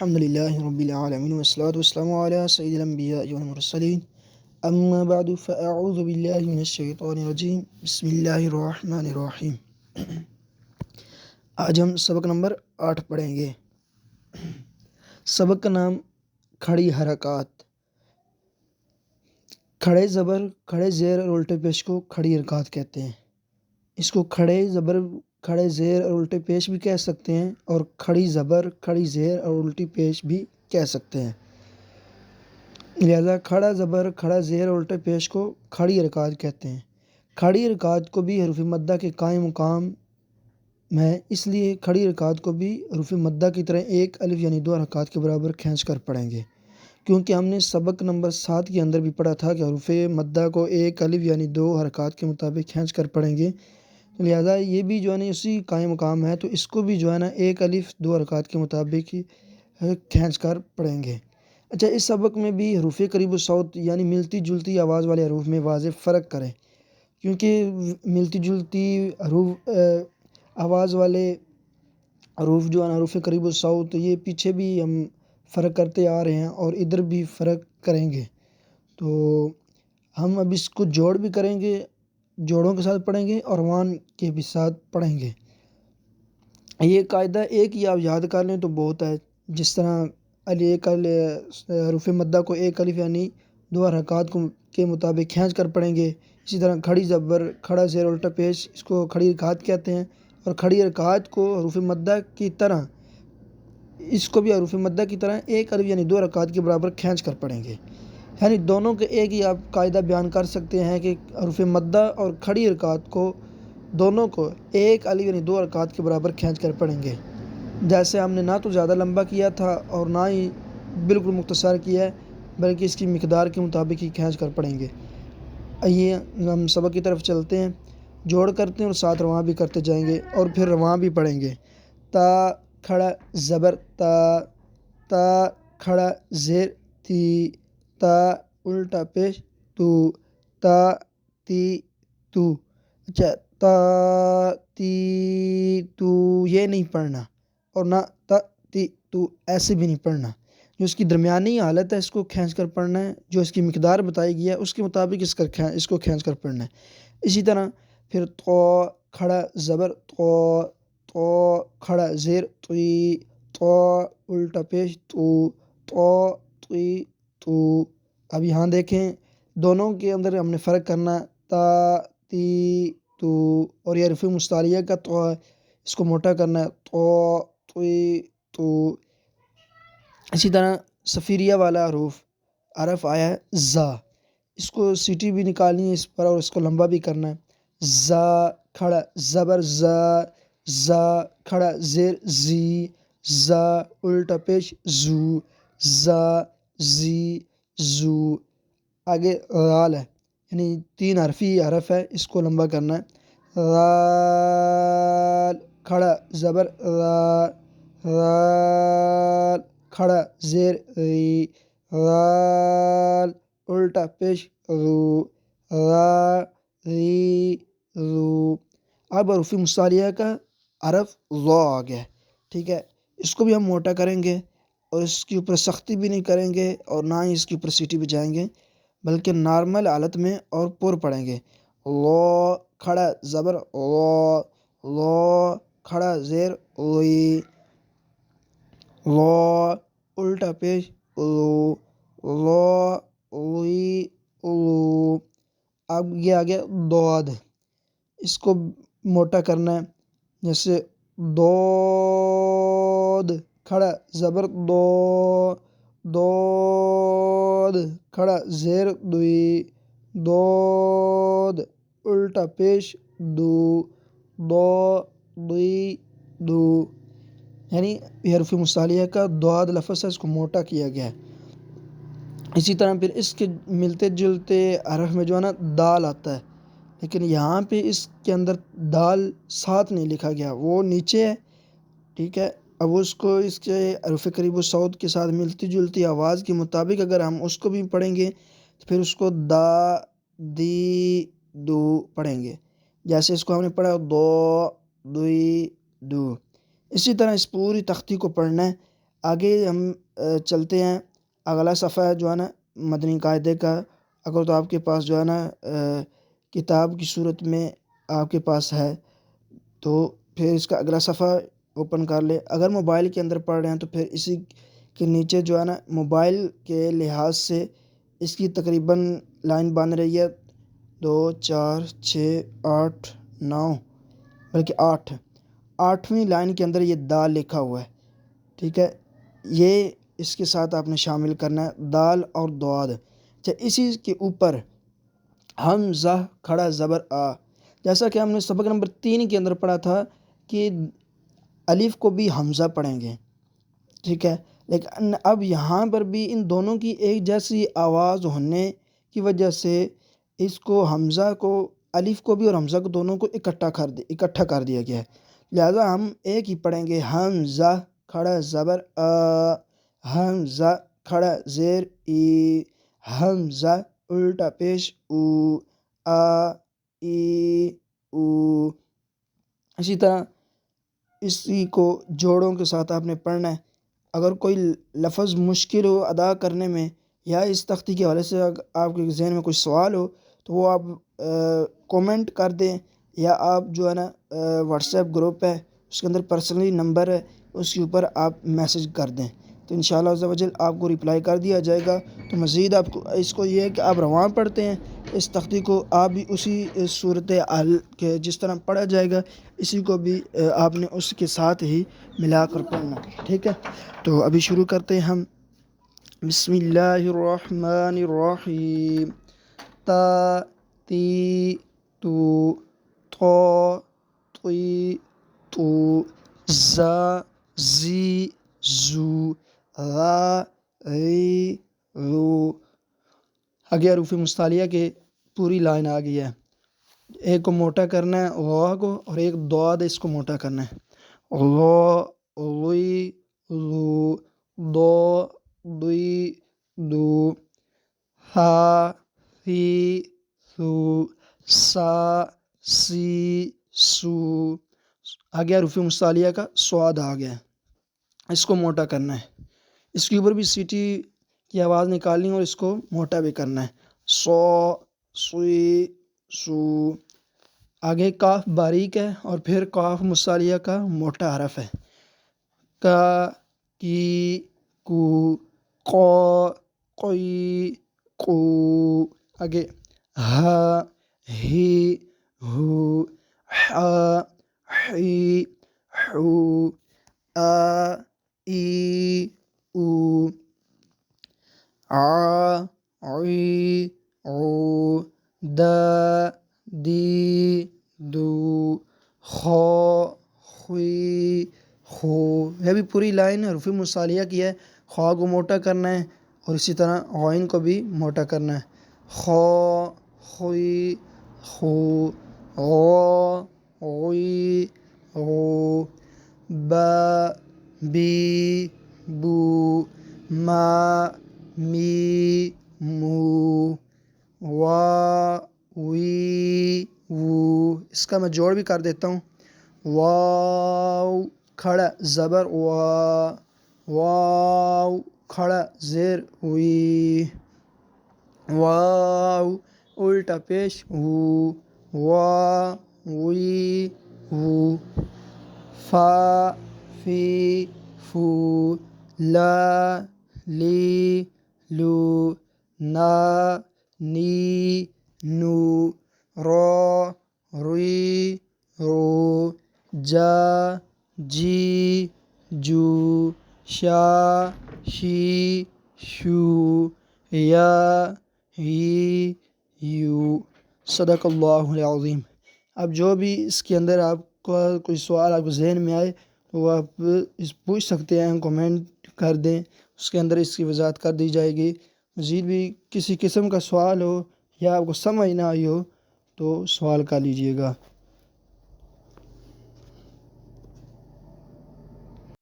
الحمد لله رب العالمين والصلاة والسلام على سيد الأنبياء والمرسلين أما بعد فأعوذ بالله من الشيطان الرجيم بسم الله الرحمن الرحیم۔ آج ہم سبق نمبر 8 پڑھیں گے۔ سبق کا نام کھڑی حرکات۔ کھڑے زبر، کھڑے زیر اور الٹے پیش کو کھڑی حرکات کہتے ہیں۔ اس کو کھڑے زبر، کھڑے زیر اور الٹے پیش بھی کہہ سکتے ہیں، اور کھڑی زبر، کھڑی زیر اور الٹی پیش بھی کہہ سکتے ہیں۔ لہذا کھڑا زبر، کھڑا زیر اور الٹے پیش کو کھڑی حرکات کہتے ہیں۔ کھڑی حرکات کو بھی حروف مدہ کے قائم مقام ہے، اس لیے کھڑی حرکات کو بھی حروف مدہ کی طرح ایک الف یعنی 2 حرکات کے برابر کھینچ کر پڑھیں گے، کیونکہ ہم نے سبق نمبر 7 کے اندر بھی پڑھا تھا کہ حروف مدہ کو ایک الف یعنی 2 حرکات کے مطابق کھینچ کر پڑھیں گے۔ لہذا یہ بھی جو ہے نا اسی قائم مقام ہے، تو اس کو بھی جو ہے نا ایک الف 2 حرکات کے مطابق کھینچ کر پڑھیں گے۔ اچھا، اس سبق میں بھی حروف قریب الصوت یعنی ملتی جلتی آواز والے حروف میں واضح فرق کریں، کیونکہ ملتی جلتی آواز والے حروف جو ہیں حروف قریب الصوت، یہ پیچھے بھی ہم فرق کرتے آ رہے ہیں اور ادھر بھی فرق کریں گے، تو ہم اب اس کو جوڑ بھی کریں گے، جوڑوں کے ساتھ پڑھیں گے اور وان کے بھی ساتھ پڑھیں گے۔ یہ قاعدہ ایک ہی آپ یاد کر لیں تو بہت ہے، جس طرح حروف مدہ کو ایک الف یعنی 2 حرکات کے مطابق کھینچ کر پڑھیں گے، اسی طرح کھڑی زبر، کھڑا زیر الٹا پیش، اس کو کھڑی حرکات کہتے ہیں، اور کھڑی حرکات کو حروف مدہ کی طرح، اس کو بھی حروف مدہ کی طرح ایک الف یعنی 2 حرکات کے برابر کھینچ کر پڑھیں گے۔ یعنی دونوں کے ایک ہی آپ قاعدہ بیان کر سکتے ہیں کہ حروف مدہ اور کھڑی حرکات کو دونوں کو ایک الف یعنی 2 حرکات کے برابر کھینچ کر پڑھیں گے۔ جیسے ہم نے نہ تو زیادہ لمبا کیا تھا اور نہ ہی بالکل مختصر کیا ہے، بلکہ اس کی مقدار کے مطابق ہی کھینچ کر پڑھیں گے۔ آئیے ہم سبق کی طرف چلتے ہیں، جوڑ کرتے ہیں اور ساتھ رواں بھی کرتے جائیں گے اور پھر رواں بھی پڑھیں گے۔ تا کھڑا زبر تا، تا کھڑا زیر تی، تا الٹا پیش تو، تا تی تو۔ اچھا، تا تی تو یہ نہیں پڑھنا، اور نہ تا تی تو ایسے بھی نہیں پڑھنا۔ جو اس کی درمیانی حالت ہے اس کو کھینچ کر پڑھنا ہے، جو اس کی مقدار بتائی گئی ہے اس کے مطابق اس کو کھینچ کر پڑھنا ہے۔ اسی طرح پھر تو کھڑا زبر تو، تو کھڑا زیر تی، تو الٹا پیش تو، تو تی تو۔ اب یہاں دیکھیں دونوں کے اندر ہم نے فرق کرنا، تا تی تو، اور یہ حرف مستعلیہ کا تو ہے، اس کو موٹا کرنا ہے، تو تی تو۔ اسی طرح صفیریہ والا حرف آیا ہے زا، اس کو سیٹی بھی نکالنی ہے اس پر اور اس کو لمبا بھی کرنا ہے۔ زا کھڑا زبر زا، زا کھڑا زیر زی، زا الٹا پیش زو، زا زی زو۔ آگے غال ہے، یعنی 3 حرفی حرف ہے، اس کو لمبا کرنا ہے۔ غال کھڑا زبر غا، غال کھڑا زیر غی، غال الٹا پیش غو، غا غی غو۔ اب حروف مستعلیہ کا حرف ظا آ گیا، ٹھیک ہے، اس کو بھی ہم موٹا کریں گے اور اس کے اوپر سختی بھی نہیں کریں گے اور نہ ہی اس کے اوپر سیٹی بجائیں گے، بلکہ نارمل حالت میں اور پر پڑھیں گے۔ لو کھڑا زبر لو، لو کھڑا زیر لوئی، لو الٹا پیش لو، لو لوئی لو۔ اب یہ آ گیا دود، اس کو موٹا کرنا ہے، جیسے دود کھڑا زبر دو، دود کھڑا زیر دوئی، دود الٹا پیش دو، دو دوئی دو۔ یعنی یہ حرف مستعلیہ کا دود لفظ ہے، اس کو موٹا کیا گیا ہے۔ اسی طرح پھر اس کے ملتے جلتے حرف میں جو ہے نا دال آتا ہے، لیکن یہاں پہ اس کے اندر دال ساتھ نہیں لکھا گیا، وہ نیچے ہے، ٹھیک ہے۔ اب اس کو اس کے حروف قریب الصوت کے ساتھ ملتی جلتی آواز کے مطابق اگر ہم اس کو بھی پڑھیں گے تو پھر اس کو دا دی دو پڑھیں گے، جیسے اس کو ہم نے پڑھا دو دوئی دو۔ اسی طرح اس پوری تختی کو پڑھنا ہے۔ آگے ہم چلتے ہیں. اگلا صفحہ ہے جو ہے نا مدنی قاعدے کا. اگر تو آپ کے پاس جو ہے نا کتاب کی صورت میں آپ کے پاس ہے تو پھر اس کا اگلا صفحہ اوپن کر لے. اگر موبائل کے اندر پڑھ رہے ہیں تو پھر اسی کے نیچے جو ہے نا موبائل کے لحاظ سے اس کی تقریباً لائن بن رہی ہے 2 4 6 8 9 بلکہ 8ویں لائن کے اندر یہ دال لکھا ہوا ہے. ٹھیک ہے، یہ اس کے ساتھ آپ نے شامل کرنا ہے دال اور دعاد. اچھا، اسی کے اوپر حمزہ کھڑا زبر آ، جیسا کہ ہم نے سبق نمبر 3 کے اندر پڑھا تھا کہ الف کو بھی حمزہ پڑھیں گے. ٹھیک ہے، لیکن اب یہاں پر بھی ان دونوں کی ایک جیسی آواز ہونے کی وجہ سے اس کو حمزہ کو الف کو بھی اور حمزہ کو دونوں کو اکٹھا کر دیا گیا ہے. لہذا ہم ایک ہی پڑھیں گے حمزہ کھڑا زبر آ، حمزہ کھڑا زیر ای، حمزہ الٹا پیش او، آ ای او. اسی طرح اسی کو جوڑوں کے ساتھ آپ نے پڑھنا ہے. اگر کوئی لفظ مشکل ہو ادا کرنے میں یا اس تختی کے حوالے سے آپ کے ذہن میں کوئی سوال ہو تو وہ آپ کومنٹ کر دیں، یا آپ جو ہے نا واٹس ایپ گروپ ہے اس کے اندر پرسنلی نمبر ہے اس کے اوپر آپ میسج کر دیں تو انشاءاللہ عز و جل آپ کو رپلائی کر دیا جائے گا. تو مزید آپ کو اس کو یہ ہے کہ آپ رواں پڑھتے ہیں اس تختی کو، آپ بھی اسی صورت حال کے جس طرح پڑھا جائے گا اسی کو بھی آپ نے اس کے ساتھ ہی ملا کر پڑھنا. ٹھیک ہے، تو ابھی شروع کرتے ہیں ہم. بسم اللہ الرحمن الرحیم. تا تی تو تو طی تو زا زی زو غا غی غو. آگے حروف مصطلحہ کے پوری لائن آ گئی ہے. ایک کو موٹا کرنا ہے غا کو، اور ایک ضاد اس کو موٹا کرنا ہے. غا غی غو، ضا ضی ضو، ہا فی ثو، سا سی سو. آگے حروف مصطلحہ کا صاد آ گیا، اس کو موٹا کرنا ہے. اس کے اوپر بھی سیٹی کی آواز نکالنی ہے اور اس کو موٹا بھی کرنا ہے. سو سوئی سو. آگے کاف باریک ہے اور پھر کاف مصطلحہ کا موٹا حرف ہے. کا کی کو قو قی قو. آگے ہا ہی ہو، حا حی حو، آ ای او، ع عی عو، دا دی دو، خا خوی خو. یہ بھی پوری لائن حروف مصطلحہ کی ہے. خا کو موٹا کرنا ہے اور اسی طرح غین کو بھی موٹا کرنا ہے. خا خوی خو، غا غی غو، با بی بو، ما می مو، وا وی وو. اس کا میں جوڑ بھی کر دیتا ہوں. واو کھڑا زبر وا، واو کھڑا زیر وی، واو الٹا پیش وو، وا وی وو. فا فی فو، لا لی لو، نا نی نو، را ری رو، جا جی جو، شا شی شو، یا ہی یو. صدق اللہ العظیم. اب جو بھی اس کے اندر آپ کو کوئی سوال آپ کو ذہن میں آئے تو وہ آپ پوچھ سکتے ہیں، کومنٹ کر دیں، اس کے اندر اس کی وضاحت کر دی جائے گی. مزید بھی کسی قسم کا سوال ہو یا آپ کو سمجھ نہ آئی ہو تو سوال کر لیجیے گا.